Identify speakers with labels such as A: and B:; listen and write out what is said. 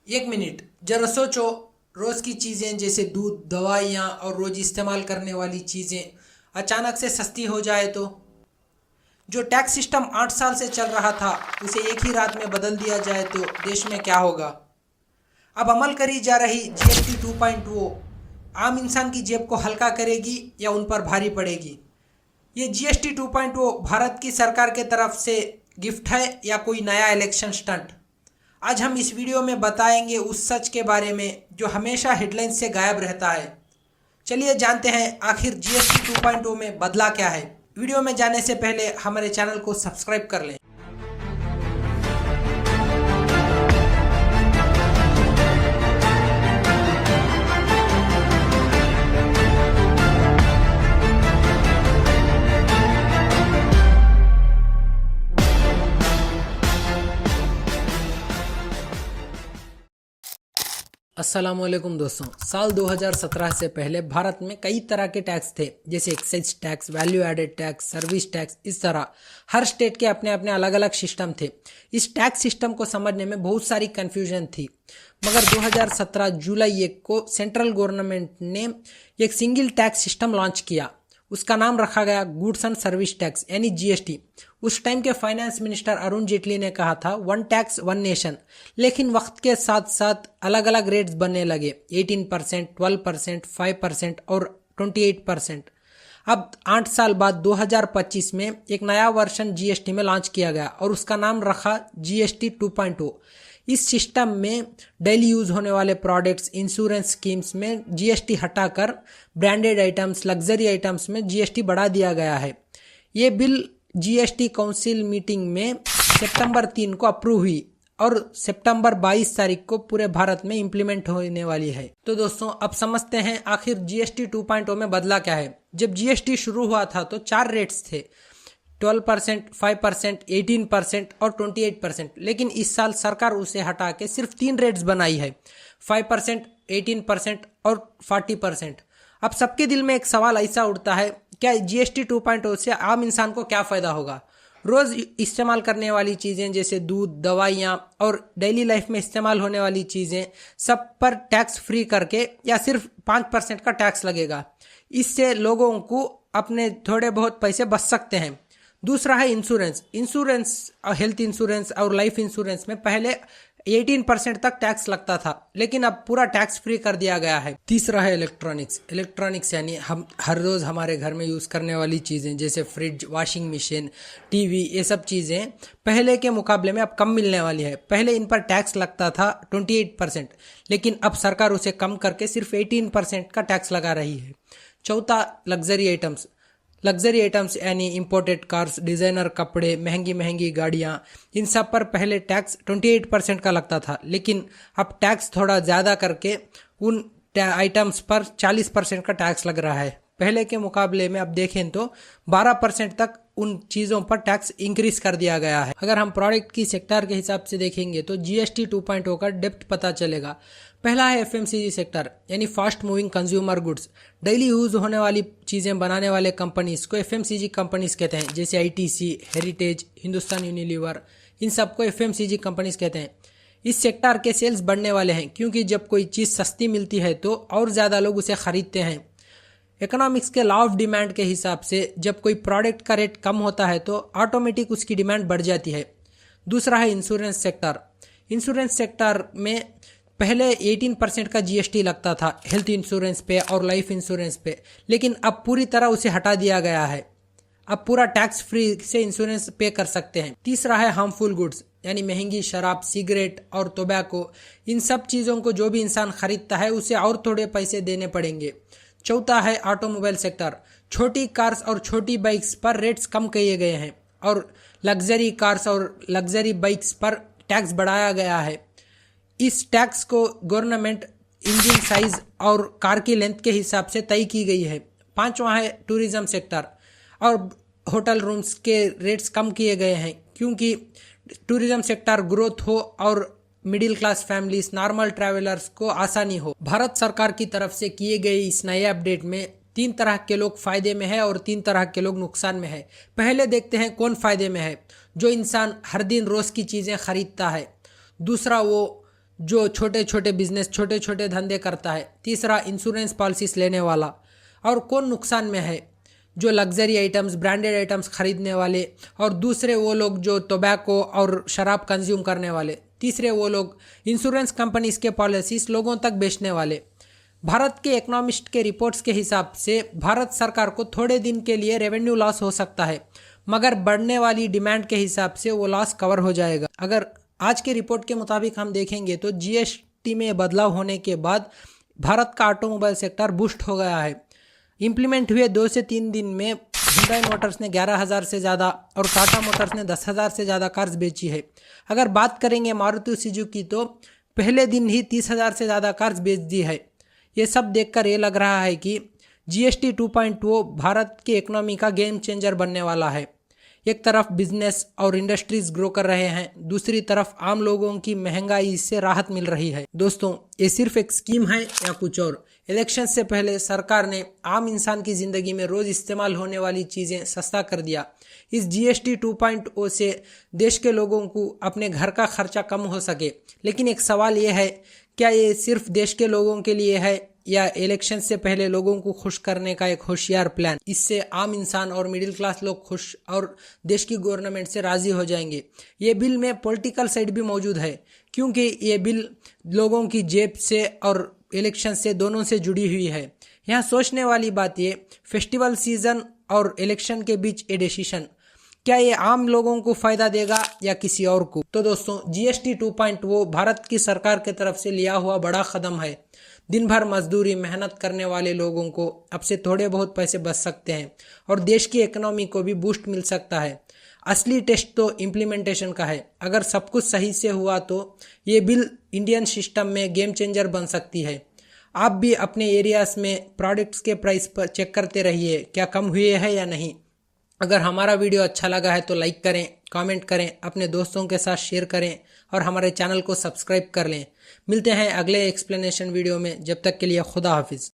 A: एक मिनट जरा सोचो। रोज़ की चीज़ें जैसे दूध, दवाइयाँ और रोज़ इस्तेमाल करने वाली चीज़ें अचानक से सस्ती हो जाए तो जो टैक्स सिस्टम 8 साल से चल रहा था उसे एक ही रात में बदल दिया जाए तो देश में क्या होगा। अब अमल करी जा रही जीएसटी 2.0 आम इंसान की जेब को हल्का करेगी या उन पर भारी पड़ेगी। ये जीएसटी 2.0 भारत की सरकार के तरफ से गिफ्ट है या कोई नया इलेक्शन स्टंट। आज हम इस वीडियो में बताएंगे उस सच के बारे में जो हमेशा हेडलाइन से गायब रहता है। चलिए जानते हैं आखिर जीएसटी 2.0 में बदला क्या है। वीडियो में जाने से पहले हमारे चैनल को सब्सक्राइब कर लें। अस्सलामुअलैकुम दोस्तों, साल 2017 से पहले भारत में कई तरह के टैक्स थे, जैसे excise tax, value added tax, service tax. इस तरह हर स्टेट के अपने अपने अलग अलग सिस्टम थे। इस टैक्स सिस्टम को समझने में बहुत सारी कन्फ्यूजन थी, मगर 2017 जुलाई 1 को सेंट्रल गवर्नमेंट ने एक सिंगल टैक्स सिस्टम लॉन्च किया। उसका नाम रखा गया गुड्स एंड सर्विस टैक्स यानी जीएसटी। उस टाइम के फाइनेंस मिनिस्टर अरुण जेटली ने कहा था वन टैक्स वन नेशन, लेकिन वक्त के साथ साथ अलग अलग रेट्स बनने लगे, 18%, 12%, 5% और 28%। अब 8 साल बाद 2025 में एक नया वर्जन जीएसटी में लॉन्च किया गया और उसका नाम रखा जीएसटी 2.0। इस सिस्टम में डेली यूज होने वाले प्रोडक्ट्स, इंश्योरेंस स्कीम्स में जीएसटी हटाकर ब्रांडेड आइटम्स, लग्जरी आइटम्स में जीएसटी बढ़ा दिया गया है। ये बिल जीएसटी काउंसिल मीटिंग में सितंबर 3 को अप्रूव हुई और सितंबर 22 तारीख को पूरे भारत में इंप्लीमेंट होने वाली है। तो दोस्तों, अब समझते हैं आखिर जीएसटी 2.0 में बदला क्या है। जब जीएसटी शुरू हुआ था तो 4 रेट्स थे, 12%, 5%, 18% और 28%। लेकिन इस साल सरकार उसे हटा के सिर्फ 3 रेट्स बनाई है, 5%, 18% और 40%। अब सबके दिल में एक सवाल ऐसा उठता है, क्या जीएसटी 2.0 से आम इंसान को क्या फायदा होगा। रोज इस्तेमाल करने वाली चीजें जैसे दूध, दवाइयाँ और डेली लाइफ में इस्तेमाल होने वाली चीजें सब पर टैक्स फ्री करके या सिर्फ 5% का टैक्स लगेगा। इससे लोगों को अपने थोड़े बहुत पैसे बच सकते हैं। दूसरा है इंश्योरेंस, हेल्थ इंश्योरेंस और लाइफ इंश्योरेंस में पहले 18% तक टैक्स लगता था, लेकिन अब पूरा टैक्स फ्री कर दिया गया है। तीसरा है इलेक्ट्रॉनिक्स यानी हम हर रोज हमारे घर में यूज करने वाली चीजें जैसे फ्रिज, वॉशिंग मशीन, टीवी, ये सब चीजें पहले के मुकाबले में अब कम मिलने वाली है। पहले इन पर टैक्स लगता था 28%, लेकिन अब सरकार उसे कम करके सिर्फ 18% का टैक्स लगा रही है। चौथा, लग्जरी आइटम्स यानी इंपोर्टेड कार्स, डिजाइनर कपड़े, महंगी महंगी गाड़ियाँ, इन सब पर पहले टैक्स 28% का लगता था, लेकिन अब टैक्स थोड़ा ज़्यादा करके उन आइटम्स पर 40% का टैक्स लग रहा है। पहले के मुकाबले में अब देखें तो 12% तक उन चीज़ों पर टैक्स इंक्रीज कर दिया गया है। अगर हम प्रोडक्ट की सेक्टर के हिसाब से देखेंगे तो जीएसटी 2.0 का डेप्थ पता चलेगा। पहला है एफएमसीजी सेक्टर यानी fast moving consumer goods. Daily use होने वाली चीज़ें बनाने वाले कंपनीज को एफएमसीजी कंपनीज कहते हैं, जैसे आईटीसी, हेरिटेज, हिंदुस्तान यूनिलीवर, इन सबको एफएमसीजी कंपनीज कहते हैं। इस सेक्टर के सेल्स बढ़ने वाले हैं क्योंकि जब कोई चीज़ सस्ती मिलती है तो और ज़्यादा लोग उसे खरीदते हैं। इकोनॉमिक्स के लॉ ऑफ डिमांड के हिसाब से जब कोई प्रोडक्ट का रेट कम होता है तो ऑटोमेटिक उसकी डिमांड बढ़ जाती है। दूसरा है इंश्योरेंस सेक्टर में पहले 18% का जीएसटी लगता था हेल्थ इंश्योरेंस पे और लाइफ इंश्योरेंस पे, लेकिन अब पूरी तरह उसे हटा दिया गया है। अब पूरा टैक्स फ्री से इंश्योरेंस पे कर सकते हैं। तीसरा है हार्मफुल गुड्स यानी महंगी शराब, सिगरेट और टोबैको। इन सब चीज़ों को जो भी इंसान खरीदता है उसे और थोड़े पैसे देने पड़ेंगे। चौथा है ऑटोमोबाइल सेक्टर। छोटी कार्स और छोटी बाइक्स पर रेट्स कम किए गए हैं और लग्जरी कार्स और लग्जरी बाइक्स पर टैक्स बढ़ाया गया है। इस टैक्स को गवर्नमेंट इंजन साइज और कार की लेंथ के हिसाब से तय की गई है। पांचवा है टूरिज्म सेक्टर और होटल रूम्स के रेट्स कम किए गए हैं क्योंकि टूरिज्म सेक्टर ग्रोथ हो और middle class families, normal travellers को आसानी हो। भारत सरकार की तरफ से किए गए इस नए अपडेट में 3 तरह के लोग फायदे में है और 3 तरह के लोग नुकसान में है। पहले देखते हैं कौन फायदे में है। जो इंसान हर दिन रोज की चीजें खरीदता है। दूसरा वो जो छोटे छोटे बिजनेस छोटे छोटे धंधे करता है। तीसरा, इंश्योरेंस पॉलिसीज लेने वाला। और कौन नुकसान में है? जो लग्जरी आइटम्स ब्रांडेड आइटम्स खरीदने वाले, और दूसरे वो लोग जो टोबैको और शराब कंज्यूम करने वाले। तीसरे वो लोग इंश्योरेंस कंपनीज के पॉलिसीज लोगों तक बेचने वाले। भारत के इकोनॉमिस्ट के रिपोर्ट्स के हिसाब से भारत सरकार को थोड़े दिन के लिए रेवेन्यू लॉस हो सकता है, मगर बढ़ने वाली डिमांड के हिसाब से वो लॉस कवर हो जाएगा। अगर आज के रिपोर्ट के मुताबिक हम देखेंगे तो जीएसटी में बदलाव होने के बाद भारत का ऑटोमोबाइल सेक्टर बूस्ट हो गया है। इम्प्लीमेंट हुए 2 से 3 दिन में हुंडई मोटर्स ने 11,000 से ज़्यादा और टाटा मोटर्स ने 10,000 से ज़्यादा कार्स बेची है। अगर बात करेंगे मारुति सुजुकी तो पहले दिन ही 30,000 से ज़्यादा कार्स बेच दी है। ये सब देखकर ये लग रहा है कि जीएसटी 2.0 भारत की इकोनॉमी का गेम चेंजर बनने वाला है। एक तरफ बिजनेस और इंडस्ट्रीज ग्रो कर रहे हैं, दूसरी तरफ आम लोगों की महंगाई से राहत मिल रही है। दोस्तों, ये सिर्फ एक स्कीम है या कुछ और? इलेक्शन से पहले सरकार ने आम इंसान की जिंदगी में रोज इस्तेमाल होने वाली चीजें सस्ता कर दिया। इस जीएसटी 2.0 से देश के लोगों को अपने घर का खर्चा कम हो सके। लेकिन एक सवाल ये है, क्या ये सिर्फ देश के लोगों के लिए है या इलेक्शन से पहले लोगों को खुश करने का एक होशियार प्लान? इससे आम इंसान और मिडिल क्लास लोग खुश और देश की गवर्नमेंट से राजी हो जाएंगे। ये बिल में पॉलिटिकल साइड भी मौजूद है, क्योंकि ये बिल लोगों की जेब से और इलेक्शन से दोनों से जुड़ी हुई है। यहाँ सोचने वाली बात ये, फेस्टिवल सीजन और इलेक्शन के बीच ये डिसीजन, क्या ये आम लोगों को फायदा देगा या किसी और को? तो दोस्तों, जीएसटी 2.0 भारत की सरकार की तरफ से लिया हुआ बड़ा कदम है। दिन भर मजदूरी मेहनत करने वाले लोगों को अब से थोड़े बहुत पैसे बच सकते हैं और देश की इकोनॉमी को भी बूस्ट मिल सकता है। असली टेस्ट तो इम्प्लीमेंटेशन का है। अगर सब कुछ सही से हुआ तो ये बिल इंडियन सिस्टम में गेम चेंजर बन सकती है। आप भी अपने एरियाज में प्रोडक्ट्स के प्राइस पर चेक करते रहिए, क्या कम हुए हैं या नहीं। अगर हमारा वीडियो अच्छा लगा है तो लाइक करें, कमेंट करें, अपने दोस्तों के साथ शेयर करें और हमारे चैनल को सब्सक्राइब कर लें। मिलते हैं अगले एक्सप्लेनेशन वीडियो में। जब तक के लिए खुदा हाफिज़।